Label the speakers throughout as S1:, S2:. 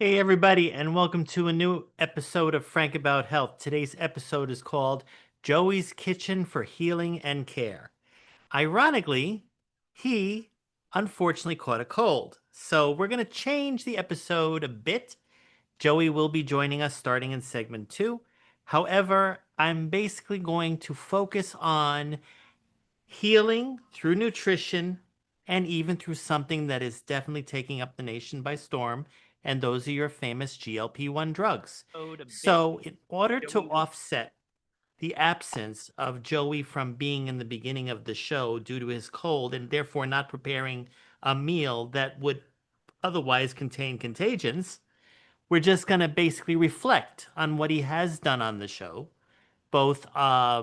S1: Hey, everybody, and welcome to a new episode of Frank About Health. Today's episode is called Joey's Kitchen for Healing and Care. Ironically, he unfortunately caught a cold. So we're going to change the episode a bit. Joey will be joining us starting in segment two. However, I'm basically going to focus on healing through nutrition and even through something that is definitely taking up the nation by storm, and those are your famous GLP-1 drugs. So, in order to offset the absence of Joey from being in the beginning of the show due to his cold and therefore not preparing a meal that would otherwise contain contagions, we're just going to basically reflect on what he has done on the show, both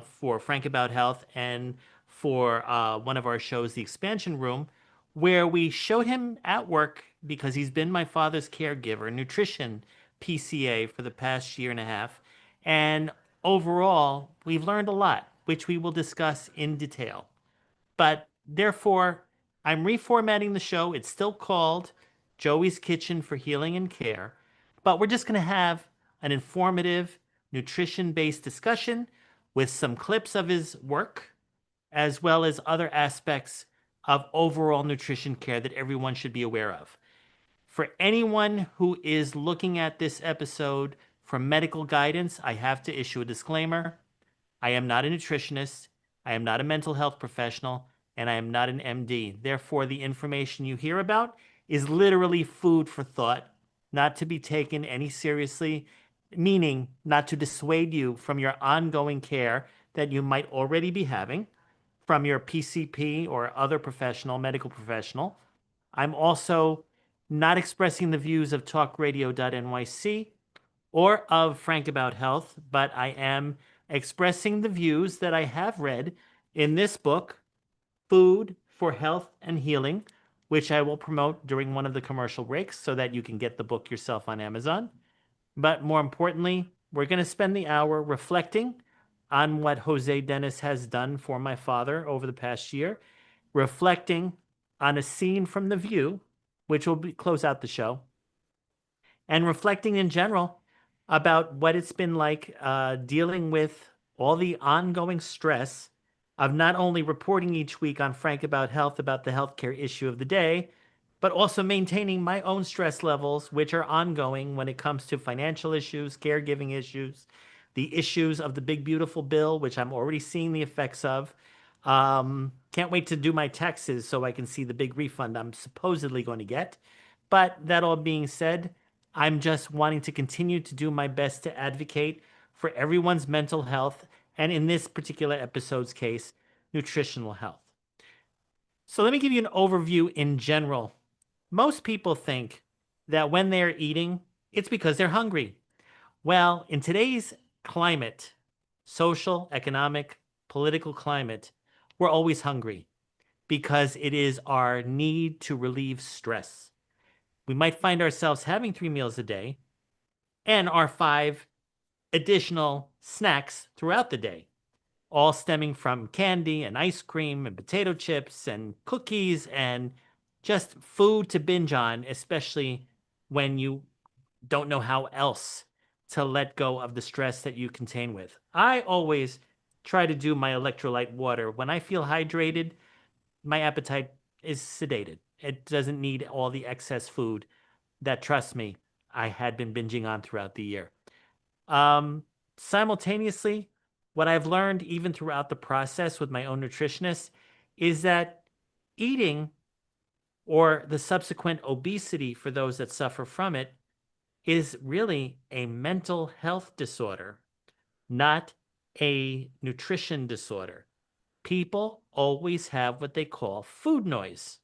S1: for Frank About Health and for one of our shows, The Expansion Room, where we showed him at work because he's been my father's caregiver, nutrition PCA for the past year and a half. And overall, we've learned a lot, which we will discuss in detail. But therefore, I'm reformatting the show. It's still called Joey's Kitchen for Healing and Care, but we're just going to have an informative, nutrition based discussion with some clips of his work, as well as other aspects of overall nutrition care that everyone should be aware of. For anyone who is looking at this episode for medical guidance, I have to issue a disclaimer. I am not a nutritionist. I am not a mental health professional, and I am not an MD. Therefore, the information you hear about is literally food for thought, not to be taken any seriously, meaning not to dissuade you from your ongoing care that you might already be having from your PCP or other professional, medical professional. I'm also not expressing the views of talkradio.nyc or of Frank About Health, but I am expressing the views that I have read in this book, Food for Health and Healing, which I will promote during one of the commercial breaks so that you can get the book yourself on Amazon. But more importantly, we're going to spend the hour reflecting on what Jose Dennis has done for my father over the past year, reflecting on a scene from The View, which will close out the show, and reflecting in general about what it's been like dealing with all the ongoing stress of not only reporting each week on Frank About Health about the healthcare issue of the day, but also maintaining my own stress levels, which are ongoing when it comes to financial issues, caregiving issues, the issues of the big, beautiful bill, which I'm already seeing the effects of. Can't wait to do my taxes so I can see the big refund I'm supposedly going to get. But that all being said, I'm just wanting to continue to do my best to advocate for everyone's mental health, and in this particular episode's case, nutritional health. So let me give you an overview in general. Most people think that when they're eating, it's because they're hungry. Well, in today's climate, social, economic, political climate, we're always hungry because it is our need to relieve stress. We might find ourselves having 3 meals a day and our 5 additional snacks throughout the day, all stemming from candy and ice cream and potato chips and cookies and just food to binge on, especially when you don't know how else to let go of the stress that you contain with. I always try to do my electrolyte water. When I feel hydrated, my appetite is sedated. It doesn't need all the excess food that, trust me, I had been binging on throughout the year. Um, Simultaneously, what I've learned even throughout the process with my own nutritionist is that eating or the subsequent obesity for those that suffer from it is really a mental health disorder, not a nutrition disorder. People always have what they call food noise.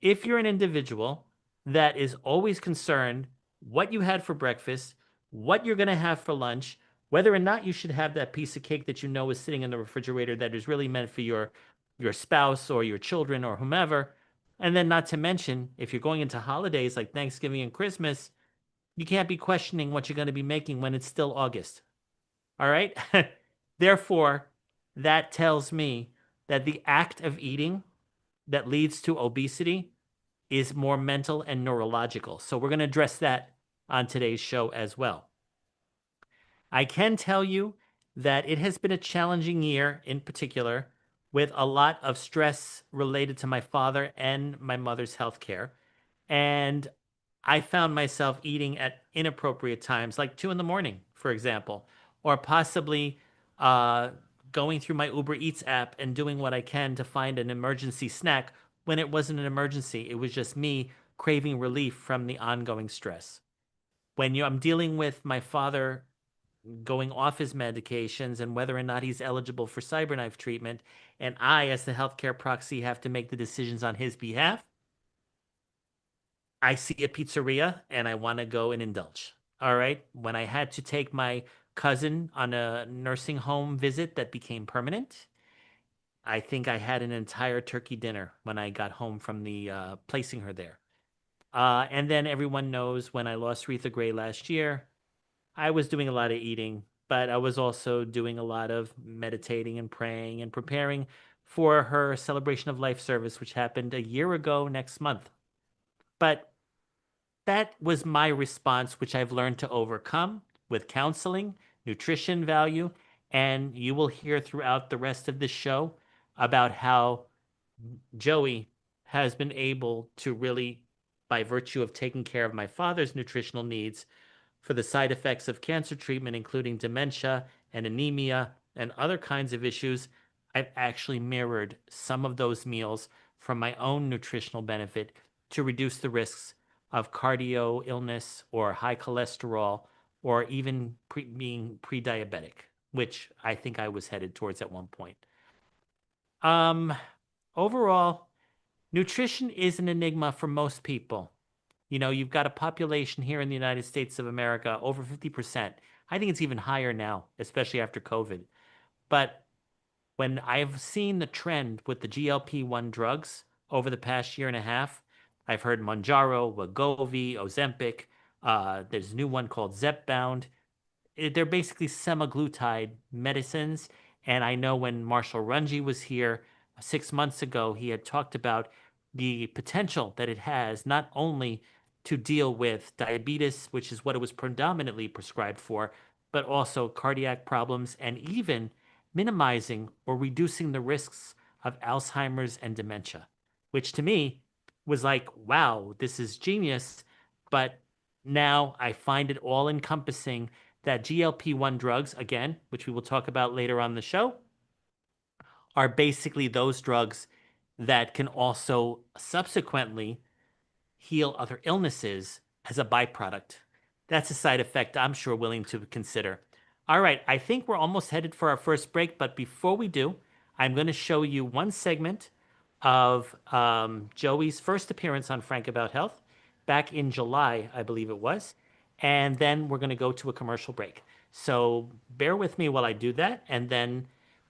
S1: If you're an individual that is always concerned what you had for breakfast, what you're going to have for lunch, whether or not you should have that piece of cake that you know is sitting in the refrigerator that is really meant for your spouse or your children or whomever, and then not to mention if you're going into holidays like Thanksgiving and Christmas, you can't be questioning what you're going to be making when it's still August. All right? Therefore, that tells me that the act of eating that leads to obesity is more mental and neurological. So we're going to address that on today's show as well. I can tell you that it has been a challenging year in particular with a lot of stress related to my father and my mother's health care. And I found myself eating at inappropriate times, like 2 in the morning, for example, or possibly uh, going through my Uber Eats app and doing what I can to find an emergency snack when it wasn't an emergency. It was just me craving relief from the ongoing stress. I'm dealing with my father going off his medications and whether or not he's eligible for cyberknife treatment, and I, as the healthcare proxy, have to make the decisions on his behalf, I see a pizzeria and I want to go and indulge. All right. When I had to take my cousin on a nursing home visit that became permanent, I think I had an entire turkey dinner when I got home from the placing her there. And then everyone knows when I lost Retha Gray last year, I was doing a lot of eating, but I was also doing a lot of meditating and praying and preparing for her celebration of life service, which happened a year ago next month. But that was my response, which I've learned to overcome with counseling, nutrition value, and you will hear throughout the rest of the show about how Joey has been able to really, by virtue of taking care of my father's nutritional needs, for the side effects of cancer treatment, including dementia and anemia and other kinds of issues, I've actually mirrored some of those meals from my own nutritional benefit to reduce the risks of cardio illness or high cholesterol or even being pre-diabetic, which I think I was headed towards at one point. Um, Overall, nutrition is an enigma for most people. You've got a population here in the United States of America, over 50%. I think it's even higher now, especially after COVID. But when I've seen the trend with the GLP-1 drugs over the past year and a half, I've heard Mounjaro, Wegovy, Ozempic. There's a new one called Zepbound. They're basically semaglutide medicines. And I know when Marshall Runji was here 6 months ago, he had talked about the potential that it has not only to deal with diabetes, which is what it was predominantly prescribed for, but also cardiac problems and even minimizing or reducing the risks of Alzheimer's and dementia, which to me was like, wow, this is genius. But now I find it all encompassing that GLP-1 drugs, again, which we will talk about later on the show, are basically those drugs that can also subsequently heal other illnesses as a byproduct. That's a side effect I'm sure willing to consider. All right, I think we're almost headed for our first break, but before we do, I'm going to show you one segment of Joey's first appearance on Frank About Health back in July, I believe it was. And then we're going to go to a commercial break. So bear with me while I do that. And then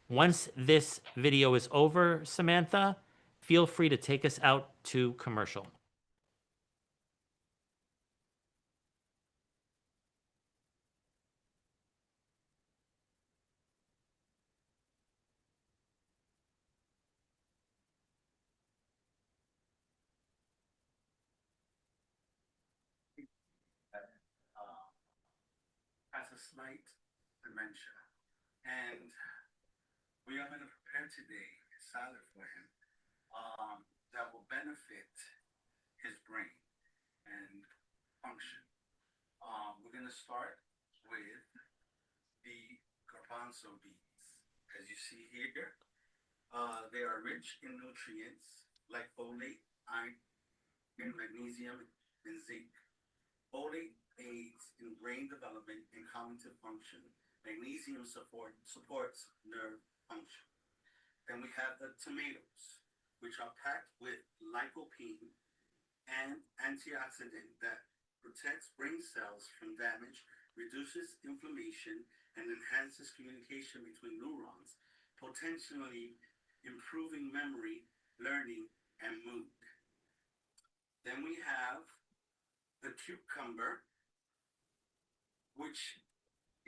S1: once this video is over, Samantha, feel free to take us out to commercial. Has a slight dementia. And we are going to prepare today a salad for him that will benefit his brain and function. We're going to start with the garbanzo beans. As you see here, they are rich in nutrients like folate, iron, magnesium, and zinc. Folate aids in brain development and cognitive function. Magnesium supports nerve function. Then we have the tomatoes, which are packed with lycopene and antioxidant that protects brain cells from damage, reduces inflammation, and enhances communication between neurons, potentially improving memory, learning, and mood. Then we have the cucumber, which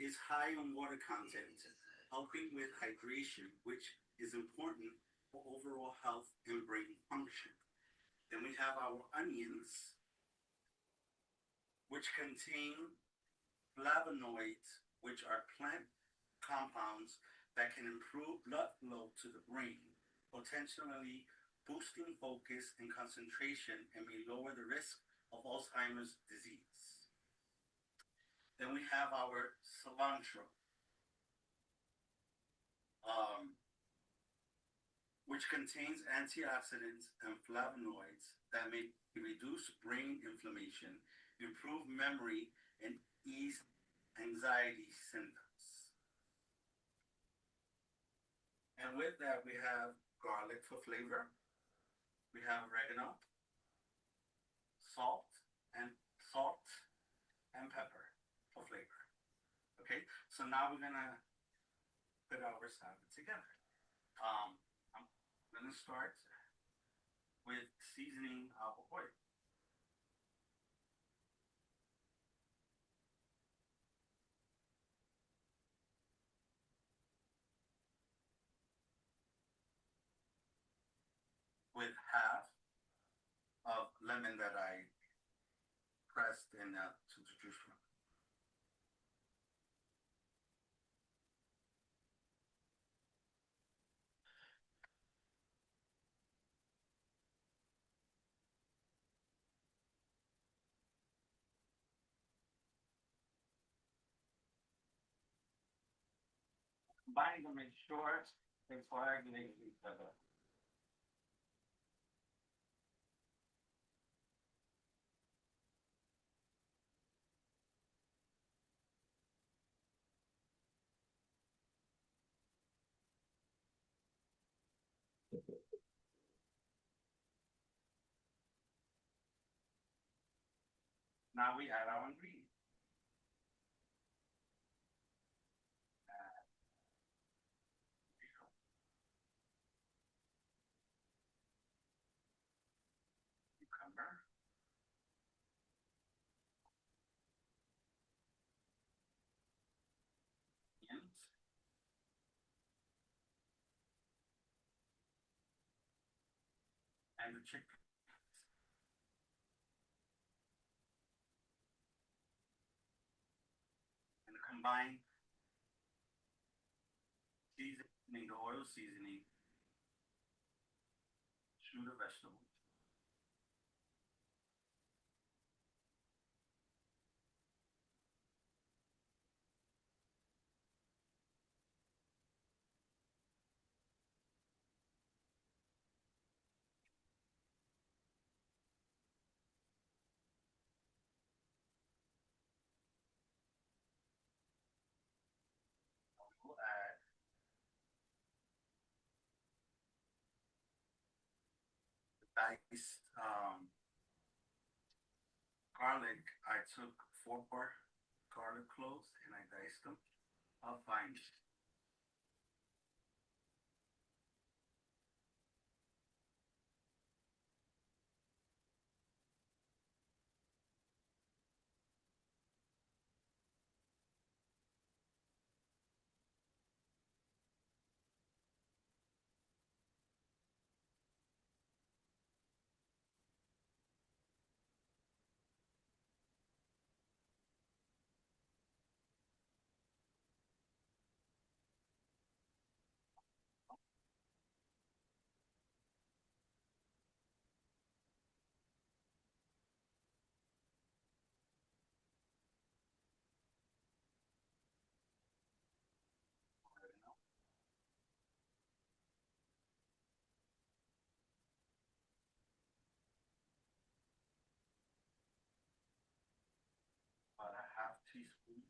S1: is high on water content, helping with hydration, which is important for overall health and brain function. Then we have our onions,
S2: which contain flavonoids, which are plant compounds that can improve blood flow to the brain, potentially boosting focus and concentration and may lower the risk of Alzheimer's disease. Then we have our cilantro, um, which contains antioxidants and flavonoids that may reduce brain inflammation, improve memory, and ease anxiety symptoms. And with that, we have garlic for flavor. We have oregano, salt, and salt and pepper for flavor. Okay, so now we're gonna put our salad together. I'm gonna start with seasoning our oil. With half of lemon that I pressed in to the juice from. Combining to make sure they coagulate with each other. Now we add our ingredients. Cucumber, onions, and the chicken. And combine seasoning, the oil seasoning, to the vegetables. We'll add diced garlic. I took 4 garlic cloves and I diced them up fine. About a half teaspoon.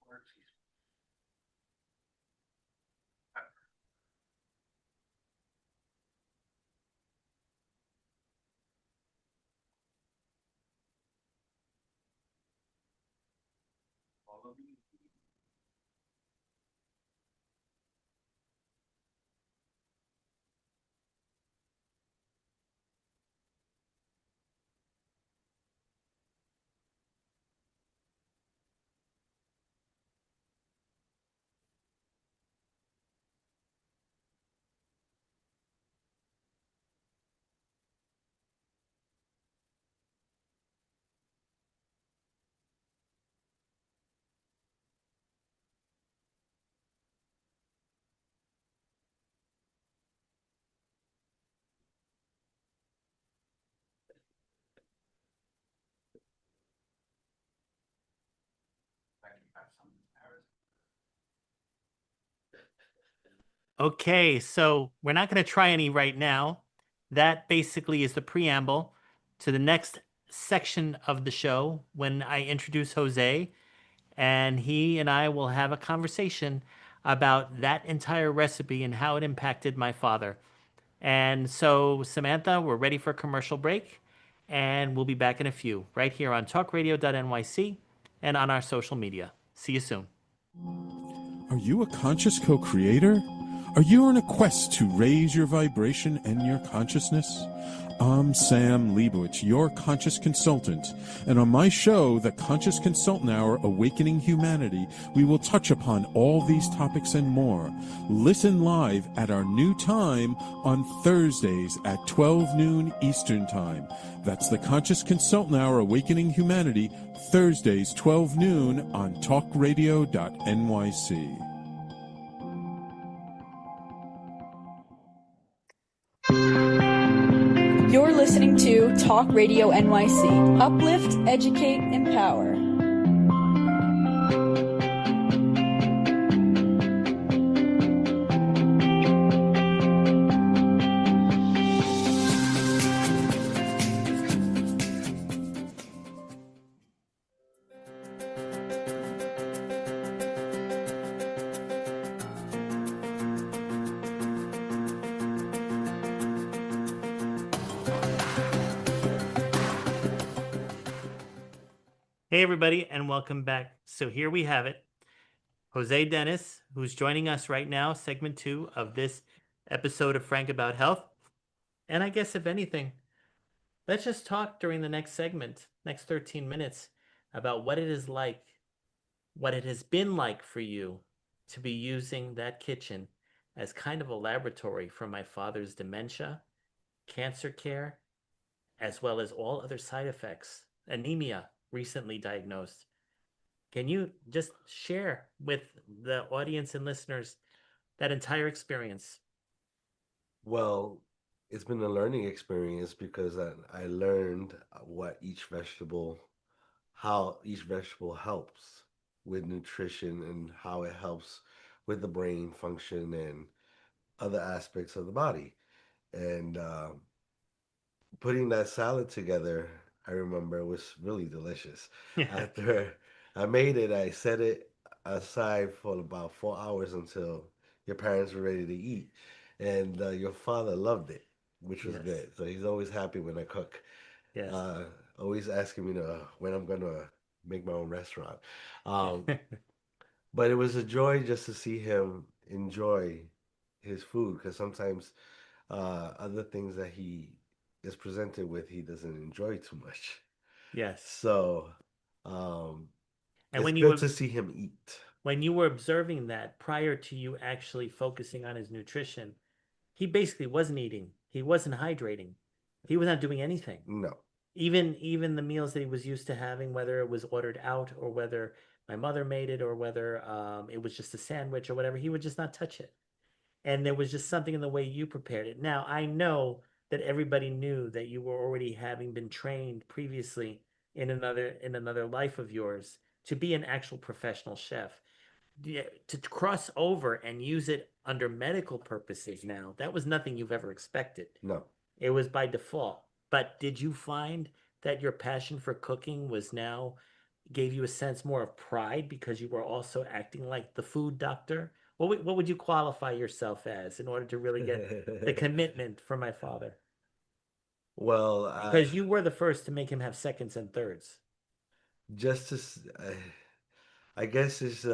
S2: Or teaspoon. Pepper. All of these.
S1: Okay, so we're not going to try any right now. That basically is the preamble to the next section of the show when I introduce Jose, and he and I will have a conversation about that entire recipe and how it impacted my father. And so, Samantha, we're ready for a commercial break, and we'll be back in a few right here on talkradio.nyc and on our social media. See you soon.
S3: Are you a conscious co creator? Are you on a quest to raise your vibration and your consciousness? I'm Sam Leibowitz, your conscious consultant, and on my show, The Conscious Consultant Hour Awakening Humanity, we will touch upon all these topics and more. Listen live at our new time on Thursdays at 12 noon Eastern Time. That's The Conscious Consultant Hour Awakening Humanity, Thursdays 12 noon on talkradio.nyc.
S4: You're listening to Talk Radio NYC. Uplift, educate, empower.
S1: Hey, everybody, and welcome back. So here we have it. Jose Dennis, who's joining us right now, segment 2 of this episode of Frank About Health. And I guess, if anything, let's just talk during the next segment, next 13 minutes, about what it is like, what it has been like for you to be using that kitchen as kind of a laboratory for my father's dementia, cancer care, as well as all other side effects, anemia, recently diagnosed. Can you just share with the audience and listeners that entire experience?
S5: Well, it's been a learning experience because I learned how each vegetable helps with nutrition and how it helps with the brain function and other aspects of the body. And putting that salad together, I remember was really delicious.
S1: Yeah.
S5: After I made it, I set it aside for about 4 hours until your parents were ready to eat. And your father loved it, which was
S1: Yes.
S5: good. So he's always happy when I cook.
S1: Yes.
S5: Uh, Always asking me when I'm gonna make my own restaurant. Um, but it was a joy just to see him enjoy his food because sometimes other things that he is presented with, he doesn't enjoy too much.
S1: Yes.
S5: So um,
S1: And
S5: it's
S1: when you
S5: good
S1: were
S5: to see him eat.
S1: observing that prior to you actually focusing on his nutrition, he basically wasn't eating. He wasn't hydrating. He was not doing anything.
S5: No.
S1: Even the meals that he was used to having, whether it was ordered out or whether my mother made it or whether it was just a sandwich or whatever, he would just not touch it. And there was just something in the way you prepared it. Now, I know that everybody knew that you were already having been trained previously in another life of yours to be an actual professional chef. Yeah, to cross over and use it under medical purposes now, that was nothing you've ever expected.
S5: No.
S1: It was by default. But did you find that your passion for cooking was now gave you a sense more of pride because you were also acting like the food doctor? What would you qualify yourself as in order to really get the commitment from my father?
S5: Well,
S1: Because you were the first to make him have seconds and thirds.
S5: just to, I guess, is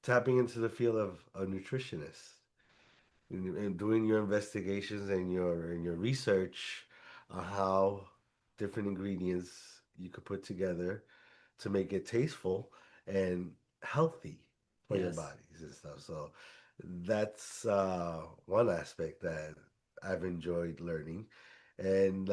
S5: tapping into the field of a nutritionist and doing your investigations and your research on how different ingredients you could put together to make it tasteful and healthy for your
S1: Yes.
S5: bodies and stuff. So that's one aspect that I've enjoyed learning, and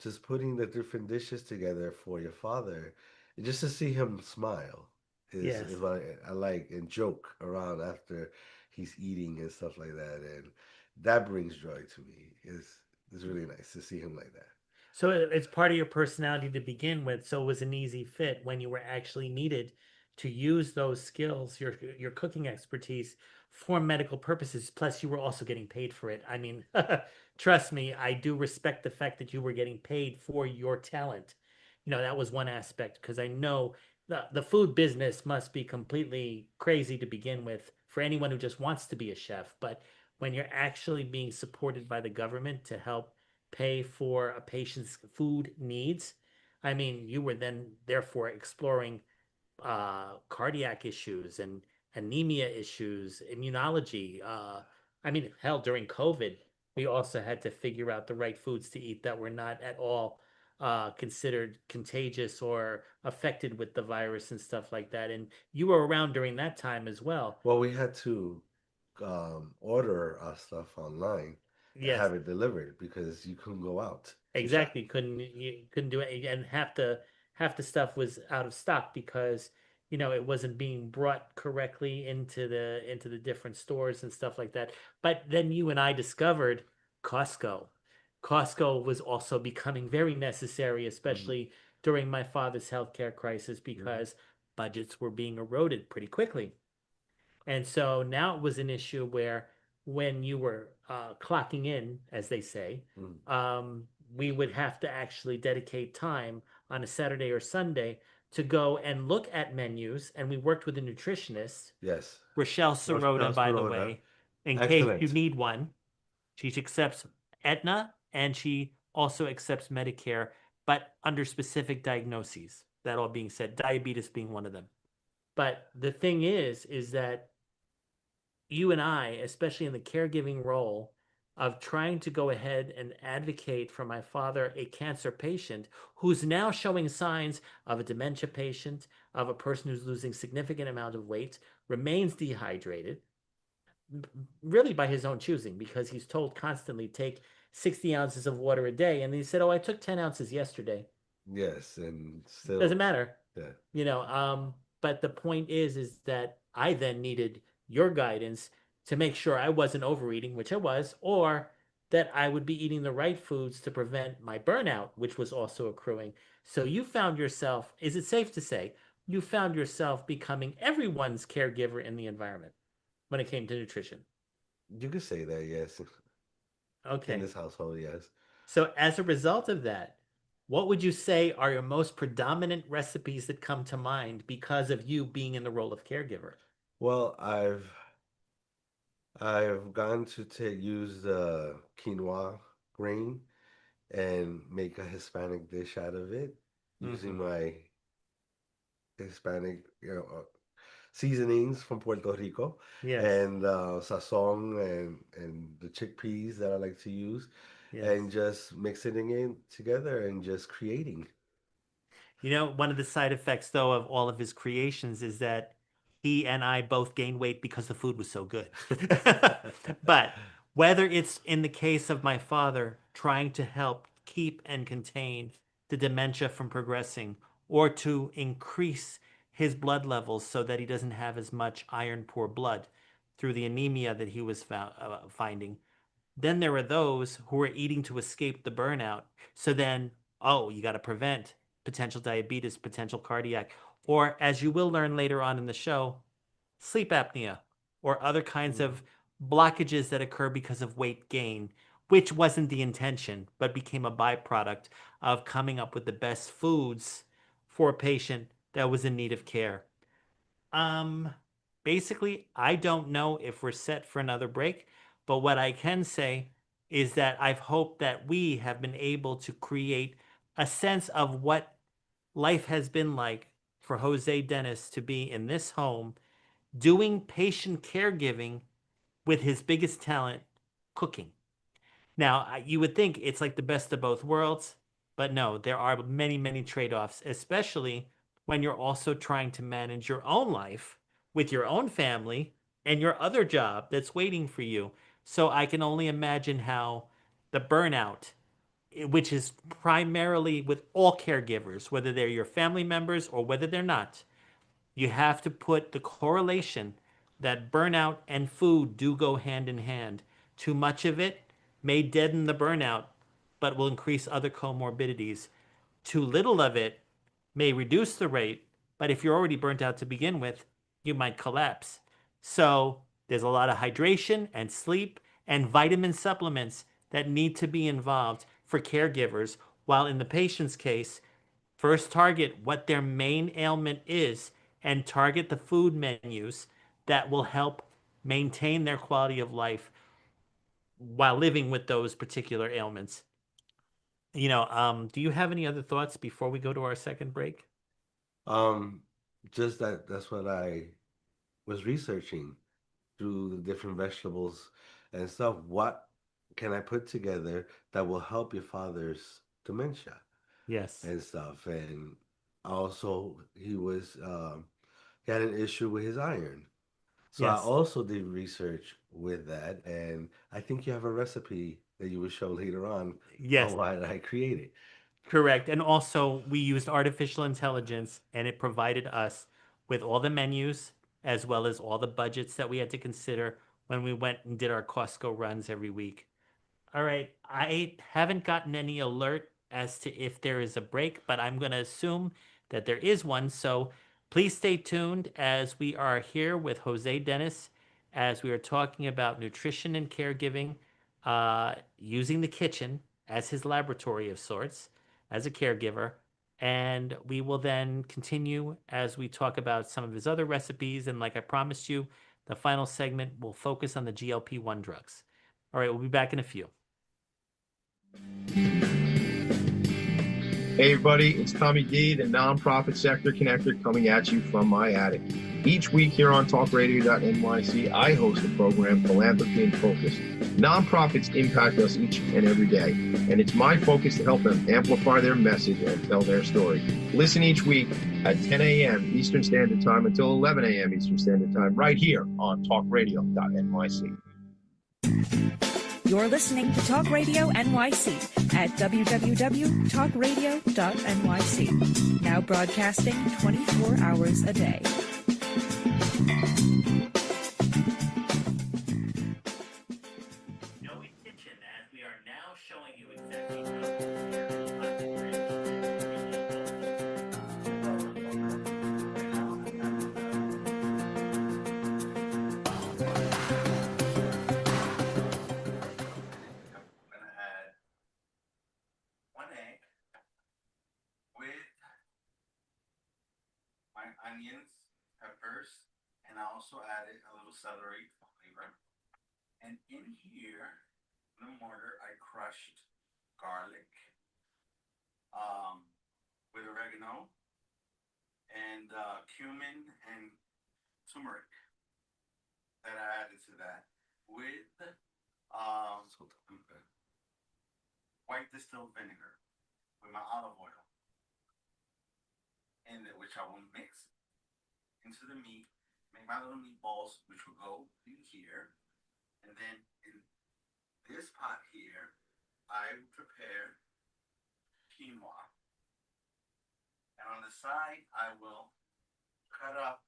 S5: just putting the different dishes together for your father, just to see him smile is
S1: Yes.
S5: what I like and joke around after he's eating and stuff like that, and that brings joy to me. It's really nice to see him like that.
S1: So it's part of your personality to begin with, so it was an easy fit when you were actually needed to use those skills, your cooking expertise for medical purposes. Plus, you were also getting paid for it. I mean, trust me, I do respect the fact that you were getting paid for your talent. That was one aspect because I know the food business must be completely crazy to begin with for anyone who just wants to be a chef. But when you're actually being supported by the government to help pay for a patient's food needs, I mean, you were then therefore exploring cardiac issues and anemia issues, immunology. I mean, hell, during COVID, we also had to figure out the right foods to eat that were not at all considered contagious or affected with the virus and stuff like that. And you were around during that time as well.
S5: Well, we had to order our stuff online and
S1: Yes,
S5: have it delivered because you couldn't go out to shop.
S1: exactly. You couldn't do it, and half the stuff was out of stock because it wasn't being brought correctly into the different stores and stuff like that. But then you and I discovered Costco. Costco was also becoming very necessary,
S5: Mhm.
S1: especially during my father's healthcare crisis,
S5: Mhm.
S1: because budgets were being eroded pretty quickly. And so now it was an issue where when you were clocking in, as they say,
S5: Mhm.
S1: we would have to actually dedicate time on a Saturday or Sunday to go and look at menus. And we worked with a nutritionist,
S5: Yes.
S1: Rochelle
S5: North
S1: Sirota,
S5: South
S1: by the
S5: Florida.
S1: way, in case you
S5: Excellent.
S1: need one. She accepts Aetna and she also accepts Medicare, but under specific diagnoses. That all being said, diabetes being one of them. But the thing is that you and I, especially in the caregiving role of trying to go ahead and advocate for my father, a cancer patient who's now showing signs of a dementia patient, of a person who's losing significant amount of weight, remains dehydrated, really by his own choosing, because he's told constantly take 60 ounces of water a day. And he said, "Oh, I took 10 ounces yesterday."
S5: Yes, and
S1: Doesn't
S5: still,
S1: matter.
S5: yeah.
S1: you know but the point is that I then needed your guidance to make sure I wasn't overeating, which I was, or that I would be eating the right foods to prevent my burnout, which was also accruing. So you found yourself, is it safe to say, you found yourself becoming everyone's caregiver in the environment when it came to nutrition?
S5: You could say that, yes. In
S1: Okay.
S5: this household, yes.
S1: So as a result of that, what would you say are your most predominant recipes that come to mind because of you being in the role of caregiver?
S5: Well, I've gone to use the quinoa grain and make a Hispanic dish out of it using
S1: Hmm.
S5: my Hispanic, seasonings from Puerto Rico
S1: Yes,
S5: and sazon and the chickpeas that I like to use
S1: yes.
S5: and just mixing it together and just creating.
S1: One of the side effects, though, of all of his creations is that he and I both gained weight because the food was so good. But whether it's in the case of my father trying to help keep and contain the dementia from progressing or to increase his blood levels so that he doesn't have as much iron poor blood through the anemia that he was finding, then there are those who are eating to escape the burnout. So then, oh, you got to prevent potential diabetes, potential cardiac, or as you will learn later on in the show, sleep apnea or other kinds
S5: Mm.
S1: of blockages that occur because of weight gain, which wasn't the intention, but became a byproduct of coming up with the best foods for a patient that was in need of care. Um, Basically, I don't know if we're set for another break, but what I can say is that I've hoped that we have been able to create a sense of what life has been like for Jose Dennis to be in this home doing patient caregiving with his biggest talent, cooking. Now, you would think it's like the best of both worlds, but no, there are many, many trade-offs, especially when you're also trying to manage your own life with your own family and your other job that's waiting for you. So I can only imagine how the burnout, which is primarily with all caregivers, whether they're your family members or whether they're not, you have to put the correlation that burnout and food do go hand in hand. Too much of it may deaden the burnout, but will increase other comorbidities. Too little of it may reduce the rate, But if you're already burnt out to begin with, you might collapse. So there's a lot of hydration and sleep and vitamin supplements that need to be involved for caregivers. While in the patient's case, first target what their main ailment is and target the food menus that will help maintain their quality of life while living with those particular ailments. Do you have any other thoughts before we go to our second break?
S5: Um, just that's what I was researching through the different vegetables and stuff. What can I put together that will help your father's dementia
S1: Yes.
S5: and stuff? And also, he had an issue with his iron. So I
S1: Yes.
S5: also did research with that, and I think you have a recipe that you will show later on
S1: Yes.
S5: what I created.
S1: Correct. And also, we used artificial intelligence and it provided us with all the menus as well as all the budgets that we had to consider when we went and did our Costco runs every week. All right. I haven't gotten any alert as to if there is a break, but I'm going to assume that there is one. So please stay tuned as we are here with Jose Dennis as we are talking about nutrition and caregiving, using the kitchen as his laboratory of sorts, as a caregiver. And we will then continue as we talk about some of his other recipes. And like I promised you, the final segment will focus on the GLP-1 drugs. All right, we'll be back in a few.
S6: Hey everybody, it's Tommy D, the nonprofit sector connector, coming at you from my attic. Each week here on talkradio.nyc, I host the program Philanthropy in Focus. Nonprofits impact us each and every day, and it's my focus to help them amplify their message and tell their story. Listen each week at 10 a.m. Eastern Standard Time until 11 a.m. Eastern Standard Time, right here on talkradio.nyc.
S7: You're listening to Talk Radio NYC at www.talkradio.nyc. Now broadcasting 24 hours a day.
S1: Joey's Kitchen, as we are now showing you exactly how to
S2: onions, peppers, and I also added a little celery flavor. And in here, in the mortar, I crushed garlic with oregano and cumin and turmeric that I added to that with white distilled vinegar with my olive oil, and which I will mix into the meat, make my little meatballs, which will go in here. And then in this pot here, I prepare quinoa. And on the side, I will cut up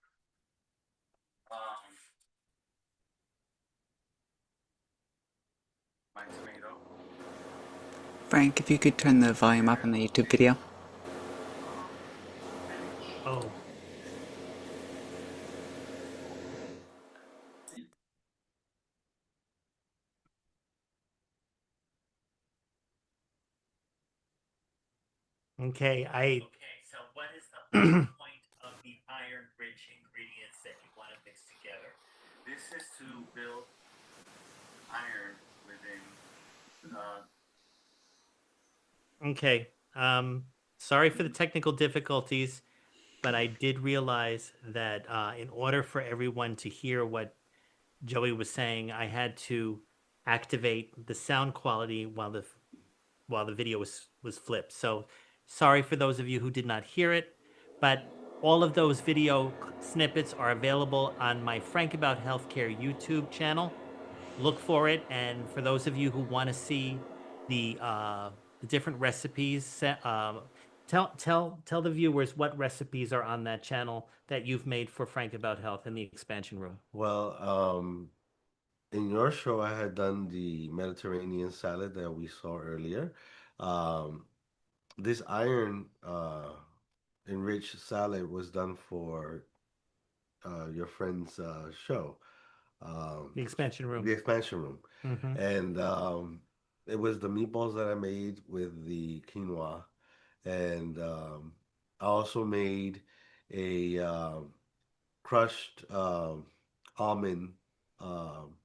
S2: my tomato.
S8: Frank, if you could turn the volume up on the YouTube video.
S1: Oh. Okay, so what is the point of the iron-rich ingredients that you want to mix together?
S2: This is to build iron within
S1: Okay. Sorry for the technical difficulties, but I did realize that in order for everyone to hear what Joey was saying, I had to activate the sound quality while the video was flipped. So sorry for those of you who did not hear it, but all of those video snippets are available on my Frank About Healthcare YouTube channel. Look for it, and for those of you who want to see the different recipes, tell the viewers what recipes are on that channel that you've made for Frank About Health in the expansion room.
S5: Well, in your show, I had done the Mediterranean salad that we saw earlier. This iron enriched salad was done for your friend's show, um,
S1: The expansion
S5: the
S1: room.
S5: expansion room,
S1: Hmm.
S5: and it was the meatballs that I made with the quinoa, and I also made a crushed almond um,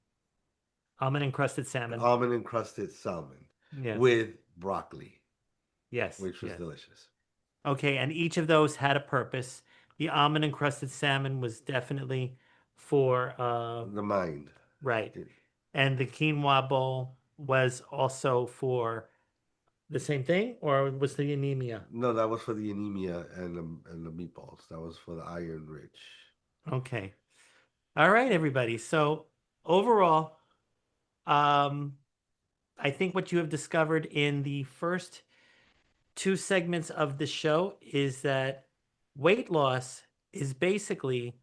S1: Almond encrusted salmon.
S5: almond encrusted salmon
S1: Yes.
S5: with broccoli,
S1: Yes.
S5: which was
S1: Yes.
S5: delicious.
S1: Okay, and each of those had a purpose. The almond encrusted salmon was definitely for
S5: The mind.
S1: right. And the quinoa bowl was also for the same thing, or was the anemia?
S5: No, that was for the anemia and the meatballs. That was for the iron rich.
S1: Okay. All right, everybody. So overall, um, I think what you have discovered in the first two segments of the show is that weight loss is basically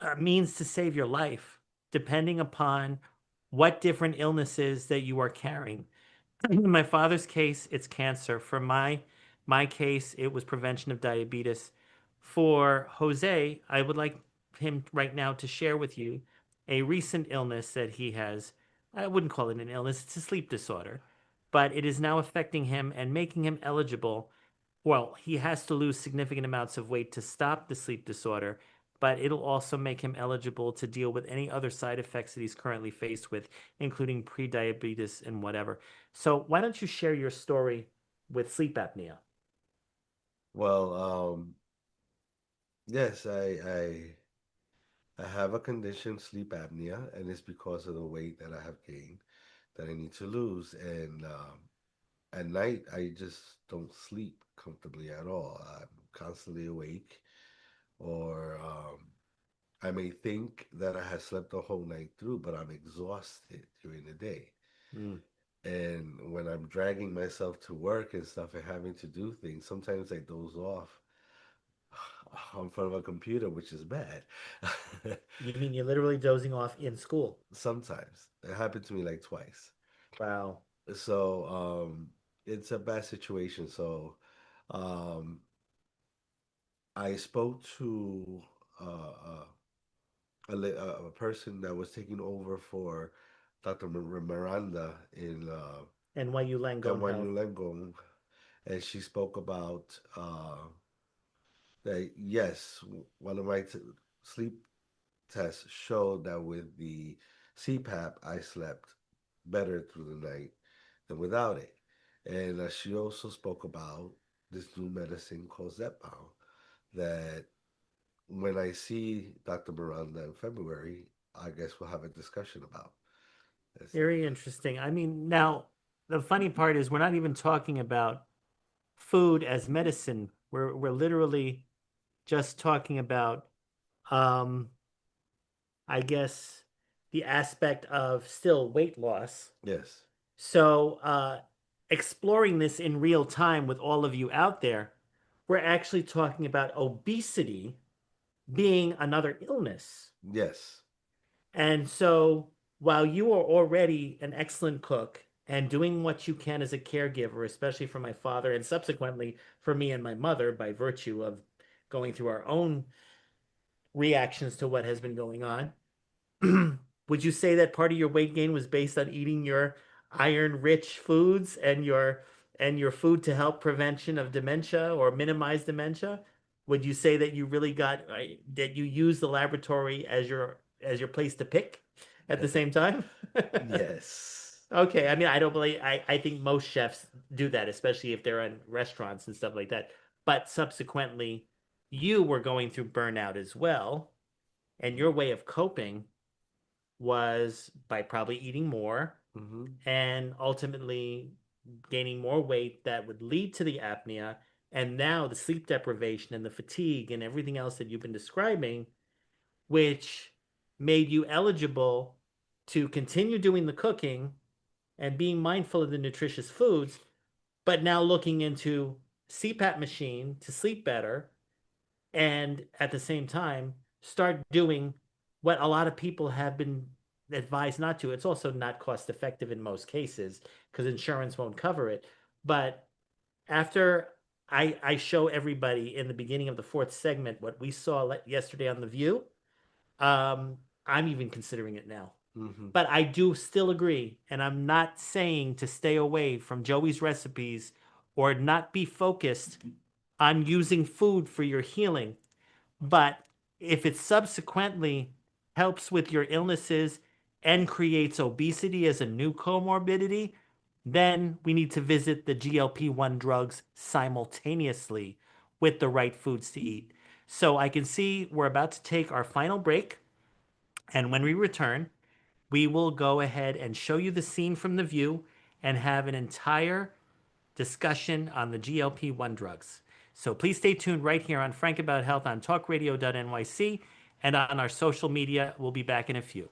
S1: a means to save your life, depending upon what different illnesses that you are carrying. In my father's case, it's cancer. For my case, it was prevention of diabetes. For Jose, I would like him right now to share with you a recent illness that he has. I wouldn't call it an illness, it's a sleep disorder, but it is now affecting him and making him eligible. Well, he has to lose significant amounts of weight to stop the sleep disorder, but it'll also make him eligible to deal with any other side effects that he's currently faced with, including prediabetes and whatever. So, why don't you share your story with sleep apnea?
S5: Well, yes, I have a condition, sleep apnea, and it's because of the weight that I have gained that I need to lose. And at night, I just don't sleep comfortably at all. I'm constantly awake, or I may think that I have slept the whole night through, but I'm exhausted during the day.
S1: Mm.
S5: And when I'm dragging myself to work and stuff and having to do things, sometimes I doze off in front of a computer, which is bad.
S1: You mean you're literally dozing off in school?
S5: Sometimes it happened to me like twice.
S1: Wow.
S5: So it's a bad situation. So um, I spoke to a person that was taking over for Dr. Miranda in
S1: NYU Langone
S5: NYU
S1: Health.
S5: Langone, and she spoke about that. Yes, one of my sleep tests showed that with the CPAP, I slept better through the night than without it. And she also spoke about this new medicine called Zepbound that when I see Dr. Miranda in February, I guess we'll have a discussion about. It's,
S1: Very interesting. I mean, now the funny part is we're not even talking about food as medicine. We're literally just talking about um I guess the aspect of still weight loss.
S5: yes,
S1: So, exploring this in real time with all of you out there, we're actually talking about obesity being another illness.
S5: yes,
S1: And so, while you are already an excellent cook and doing what you can as a caregiver, especially for my father and subsequently for me and my mother by virtue of going through our own reactions to what has been going on, would you say that part of your weight gain was based on eating your iron-rich foods and your food to help prevention of dementia or minimize dementia? Would you say that you really got that you use the laboratory as your place to pick at the same time?
S5: yes,
S1: Okay, I mean, I don't believe I think most chefs do that, especially if they're in restaurants and stuff like that. But subsequently, you were going through burnout as well, and your way of coping was by probably eating more
S5: hmm
S1: and ultimately gaining more weight that would lead to the apnea. And now the sleep deprivation and the fatigue and everything else that you've been describing, which made you eligible to continue doing the cooking and being mindful of the nutritious foods, but now looking into CPAP machine to sleep better and at the same time start doing what a lot of people have been advised not to. It's also not cost effective in most cases because insurance won't cover it. But after I show everybody in the beginning of the fourth segment what we saw yesterday on The View. I'm even considering it now.
S5: Mm-hmm.
S1: But I do still agree, and I'm not saying to stay away from Joey's recipes or not be focused on using food for your healing. But if it subsequently helps with your illnesses and creates obesity as a new comorbidity, then we need to visit the GLP-1 drugs simultaneously with the right foods to eat. So I can see we're about to take our final break. And when we return, we will go ahead and show you the scene from The View and have an entire discussion on the GLP-1 drugs. So please stay tuned right here on Frank About Health on talkradio.nyc and on our social media. We'll be back in a few.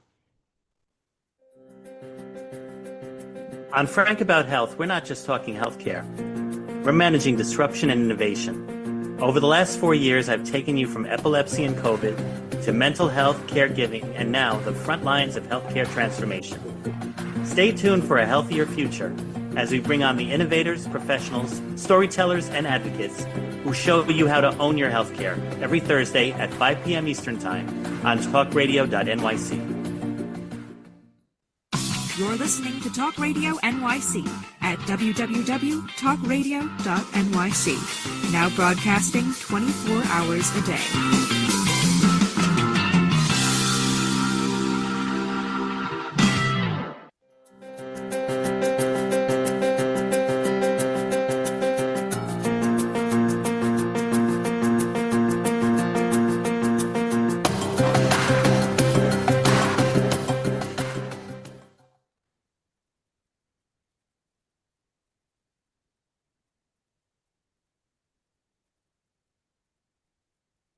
S1: On Frank About Health, we're not just talking healthcare. We're managing disruption and innovation. Over the last 4 years, I've taken you from epilepsy and COVID to mental health, caregiving, and now the front lines of healthcare transformation. Stay tuned for a healthier future as we bring on the innovators, professionals, storytellers, and advocates who show you how to own your healthcare every Thursday at 5 p.m. Eastern Time on talkradio.nyc.
S7: You're listening to Talk Radio NYC at www.talkradio.nyc. Now broadcasting 24 hours a day.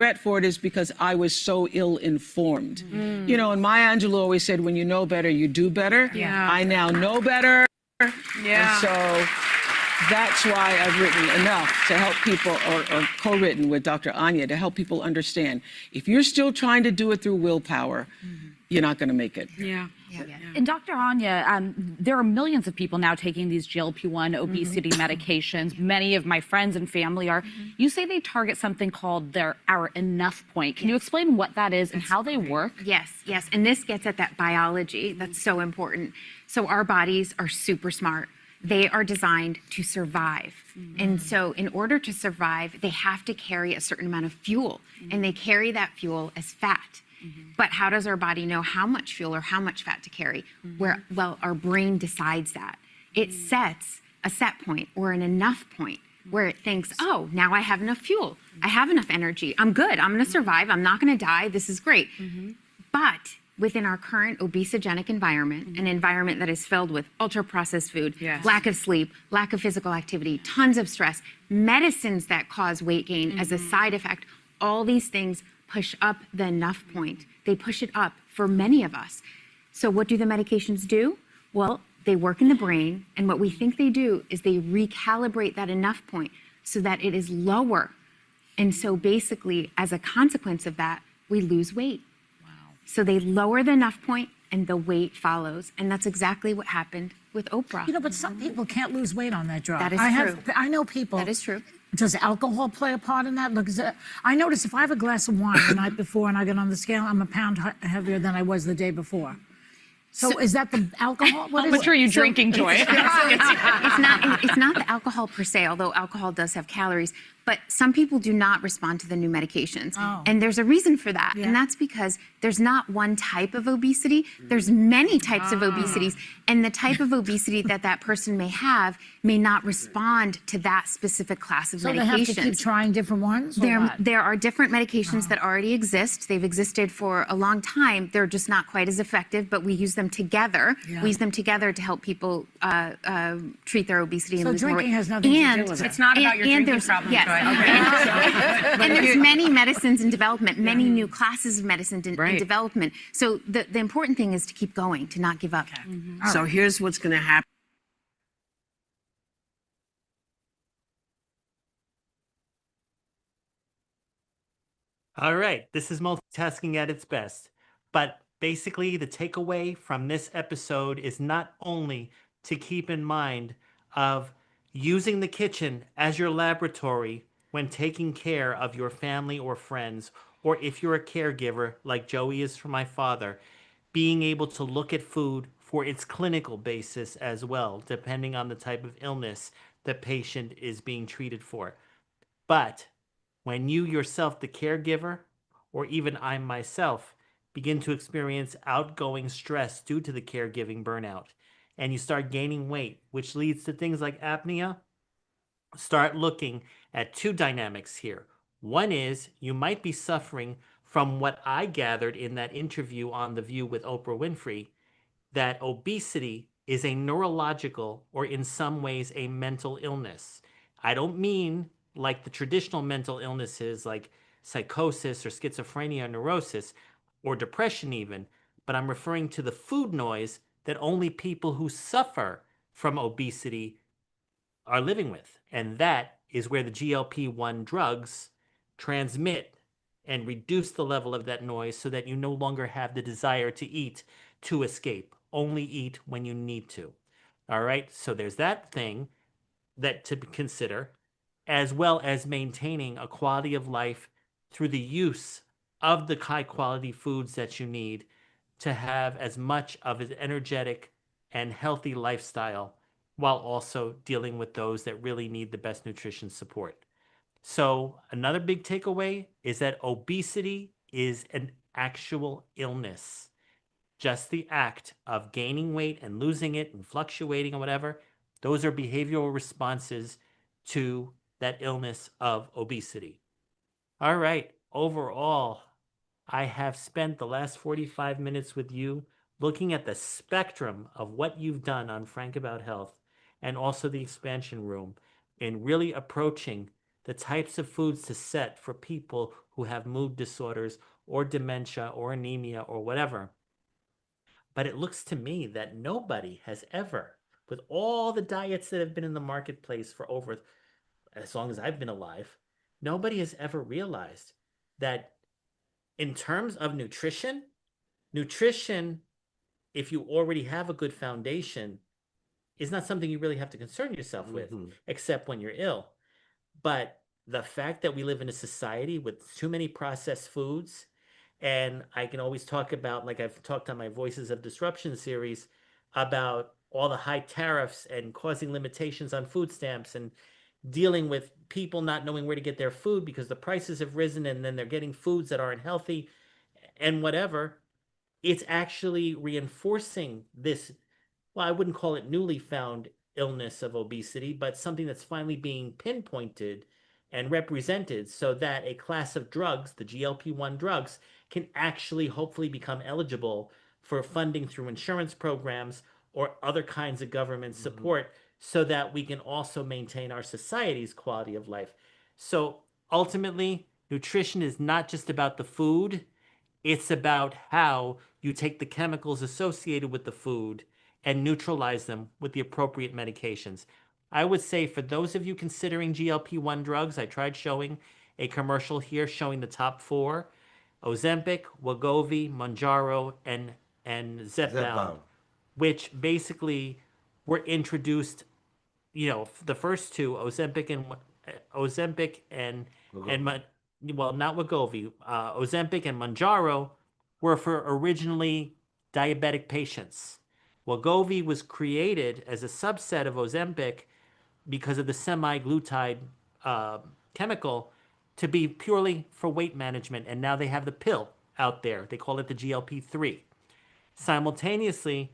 S9: regret for it is because I was so ill-informed. You know, and Maya Angelou always said, when you know better, you do better.
S7: Yeah.
S9: I now know better.
S7: Yeah.
S9: And so that's why I've written enough to help people, or co-written with Dr. Anya, to help people understand. If you're still trying to do it through willpower, you're not going to make it.
S7: Yeah.
S10: And Dr. Anya, there are millions of people now taking these GLP-1 obesity medications. Many of my friends and family are. You say they target something called our enough point. Can you explain what that is and how they work?
S11: Yes. And this gets at that biology that's so important. So our bodies are super smart. They are designed to survive. And so in order to survive, they have to carry a certain amount of fuel. And they carry that fuel as fat. But how does our body know how much fuel or how much fat to carry? Well, our brain decides that. It sets a set point or an enough point where it thinks, oh, now I have enough fuel. I have enough energy. I'm good. I'm going to survive. I'm not going to die. This is great. But within our current obesogenic environment, an environment that is filled with ultra-processed food, lack of sleep, lack of physical activity, tons of stress, medicines that cause weight gain as a side effect, all these things push up the enough point. They push it up for many of us. So what do the medications do? Well, they work in the brain, and what we think they do is they recalibrate that enough point so that it is lower. And so basically, as a consequence of that, we lose weight. So they lower the enough point and the weight follows. And that's exactly what happened with Oprah.
S12: You know, but some people can't lose weight on that drug.
S11: That is true.
S12: I know people.
S11: That is true.
S12: Does alcohol play a part in that? Look, I notice if I have a glass of wine the night before and I get on the scale, I'm a pound heavier than I was the day before. So is that the alcohol?
S10: How much are you drinking, Joy?
S11: It's not the alcohol per se, although alcohol does have calories. But some people do not respond to the new medications. And there's a reason for that. And that's because there's not one type of obesity. There's many types of obesities. And the type of obesity that person may have may not respond to that specific class of medications.
S12: So they have to keep trying different ones?
S11: There are different medications that already exist. They've existed for a long time. They're just not quite as effective, but we use them together. We use them together to help people treat their obesity and lose more weight.
S12: So drinking has nothing to do with it.
S10: It's not about your drinking problem, Joy.
S11: And there's many medicines in development, many new classes of medicine in development. So the important thing is to keep going, to not give up.
S13: So here's what's going to happen.
S1: All right, this is multitasking at its best. But basically, the takeaway from this episode is not only to keep in mind of using the kitchen as your laboratory when taking care of your family or friends, or if you're a caregiver like Joey is for my father, being able to look at food for its clinical basis as well, depending on the type of illness the patient is being treated for. But when you yourself, the caregiver, or even I myself, begin to experience outgoing stress due to the caregiving burnout, and you start gaining weight, which leads to things like apnea, start looking at two dynamics here. One is you might be suffering from what I gathered in that interview on The View with Oprah Winfrey, that obesity is a neurological or in some ways a mental illness. I don't mean like the traditional mental illnesses like psychosis or schizophrenia or neurosis or depression even, but I'm referring to the food noise that only people who suffer from obesity are living with. And that is where the GLP-1 drugs transmit and reduce the level of that noise so that you no longer have the desire to eat to escape. Only eat when you need to. All right, so there's that thing that to consider, as well as maintaining a quality of life through the use of the high quality foods that you need to have as much of an energetic and healthy lifestyle while also dealing with those that really need the best nutrition support. So, another big takeaway is that obesity is an actual illness. Just the act of gaining weight and losing it and fluctuating or whatever, those are behavioral responses to that illness of obesity. All right, overall, I have spent the last 45 minutes with you looking at the spectrum of what you've done on Frank About Health and also the expansion room in really approaching the types of foods to set for people who have mood disorders or dementia or anemia or whatever. But it looks to me that nobody has ever, with all the diets that have been in the marketplace for over as long as I've been alive, nobody has ever realized that in terms of nutrition, if you already have a good foundation, is not something you really have to concern yourself with, except when you're ill. But the fact that we live in a society with too many processed foods, and I can always talk about, like I've talked on my Voices of Disruption series, about all the high tariffs and causing limitations on food stamps and dealing with people not knowing where to get their food because the prices have risen and then they're getting foods that aren't healthy and whatever. It's actually reinforcing this, well, I wouldn't call it newly found illness of obesity, but something that's finally being pinpointed and represented so that a class of drugs, the GLP-1 drugs, can actually hopefully become eligible for funding through insurance programs or other kinds of government support so that we can also maintain our society's quality of life. So ultimately, nutrition is not just about the food, it's about how you take the chemicals associated with the food and neutralize them with the appropriate medications. I would say for those of you considering GLP-1 drugs, I tried showing a commercial here showing the top four: Ozempic, Wegovy, Mounjaro, and Zepbound, which basically were introduced. You know, the first two, Ozempic and well, not Wegovy, Ozempic and Mounjaro were for originally diabetic patients. Wegovy was created as a subset of Ozempic because of the semi-glutide chemical to be purely for weight management, and now they have the pill out there. They call it the GLP-3. Simultaneously,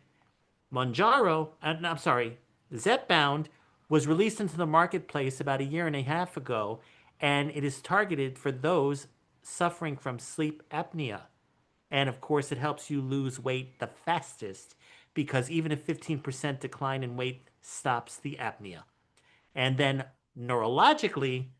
S1: Zepbound was released into the marketplace about a year and a half ago, and it is targeted for those suffering from sleep apnea. And of course, it helps you lose weight the fastest because even a 15% decline in weight stops the apnea. And then neurologically,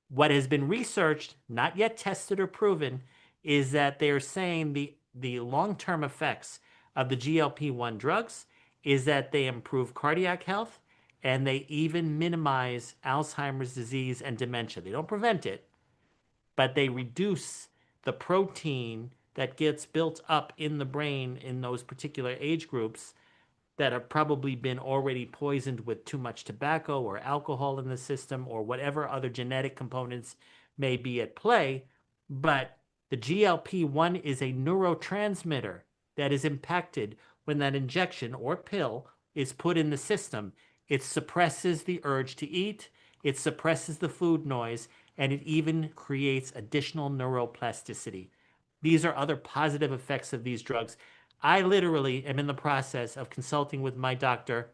S1: what has been researched, not yet tested or proven, is that they're saying the long-term effects of the GLP-1 drugs is that they improve cardiac health and they even minimize Alzheimer's disease and dementia. They don't prevent it, but they reduce the protein that gets built up in the brain in those particular age groups that have probably been already poisoned with too much tobacco or alcohol in the system or whatever other genetic components may be at play. But the GLP-1 is a neurotransmitter that is impacted when that injection or pill is put in the system. It suppresses the urge to eat, it suppresses the food noise, and it even creates additional neuroplasticity. These are other positive effects of these drugs. I literally am in the process of consulting with my doctor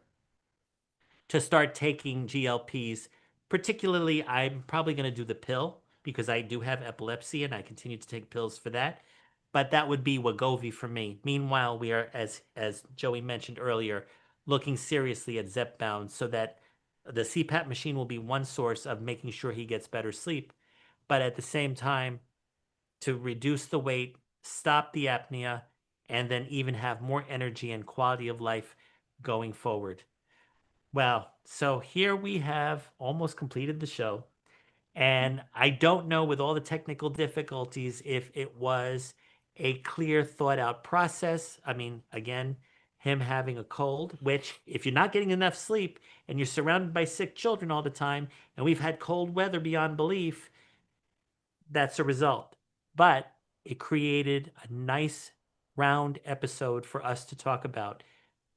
S1: to start taking GLPs. Particularly, I'm probably going to do the pill because I do have epilepsy and I continue to take pills for that. But that would be Wegovy for me. Meanwhile, we are, as Joey mentioned earlier, looking seriously at Zepbound so that the CPAP machine will be one source of making sure he gets better sleep. But at the same time, to reduce the weight, stop the apnea, and then even have more energy and quality of life going forward. Well, so here we have almost completed the show. And I don't know, with all the technical difficulties, if it was a clear, thought out process. I mean, again, him having a cold, which, if you're not getting enough sleep and you're surrounded by sick children all the time, and we've had cold weather beyond belief, that's a result. But it created a nice round episode for us to talk about,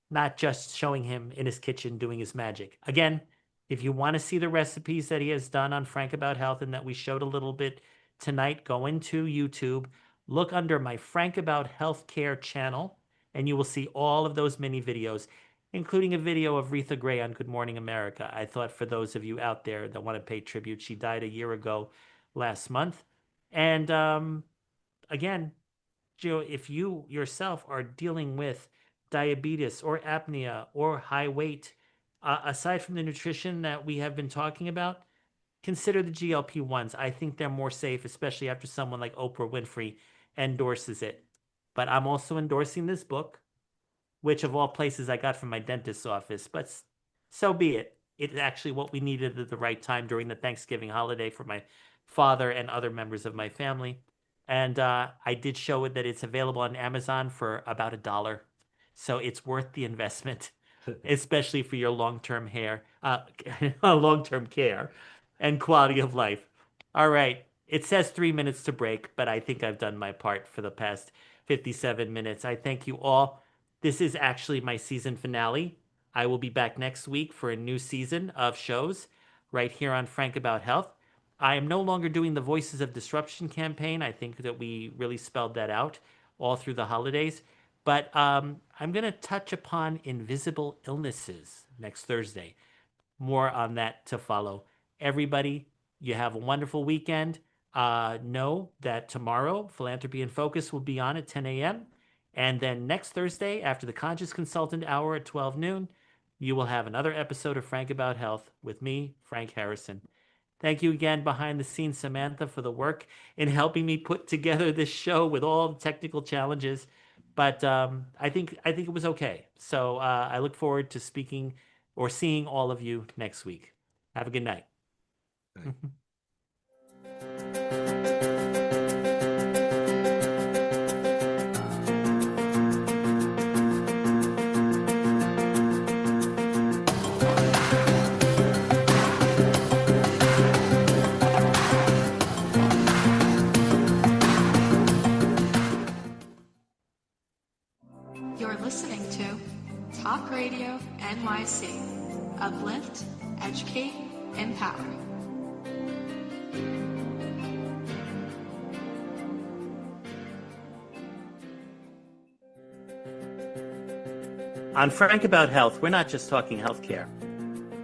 S1: not just showing him in his kitchen doing his magic. Again, if you want to see the recipes that he has done on Frank About Health and that we showed a little bit tonight, go into YouTube, look under my Frank About Healthcare channel, and you will see all of those mini videos, including a video of Retha Gray on Good Morning America. I thought for those of you out there that want to pay tribute, she died a year ago last month. And again, Joe, if you yourself are dealing with diabetes or apnea or high weight, aside from the nutrition that we have been talking about, consider the GLP-1s. I think they're more safe, especially after someone like Oprah Winfrey endorses it. But I'm also endorsing this book, which of all places I got from my dentist's office. But so be it. It's actually what we needed at the right time during the Thanksgiving holiday for my father and other members of my family. And I did show it that it's available on Amazon for about $1. So it's worth the investment, especially for your long-term long-term care and quality of life. All right. It says 3 minutes to break, but I think I've done my part for the past 57 minutes. I thank you all. This is actually my season finale. I will be back next week for a new season of shows right here on Frank About Health. I am no longer doing the Voices of Disruption campaign. I think that we really spelled that out all through the holidays. But I'm going to touch upon invisible illnesses next Thursday. More on that to follow. Everybody, you have a wonderful weekend. Know that tomorrow, Philanthropy in Focus will be on at 10 a.m. And then next Thursday, after the Conscious Consultant Hour at 12 noon, you will have another episode of Frank About Health with me, Frank Harrison. Thank you again, behind the scenes, Samantha, for the work in helping me put together this show with all the technical challenges. But I think it was okay. So I look forward to speaking or seeing all of you next week. Have a good night.
S14: You're listening to Talk Radio NYC. Uplift, educate, empower.
S1: On Frank About Health, we're not just talking healthcare.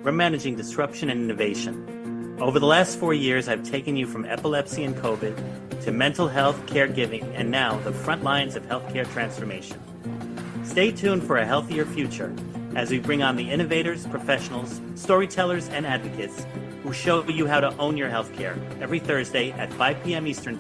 S1: We're managing disruption and innovation. Over the last 4 years, I've taken you from epilepsy and COVID to mental health, caregiving, and now the front lines of healthcare transformation. Stay tuned for a healthier future as we bring on the innovators, professionals, storytellers, and advocates who show you how to own your healthcare every Thursday at 5 p.m. Eastern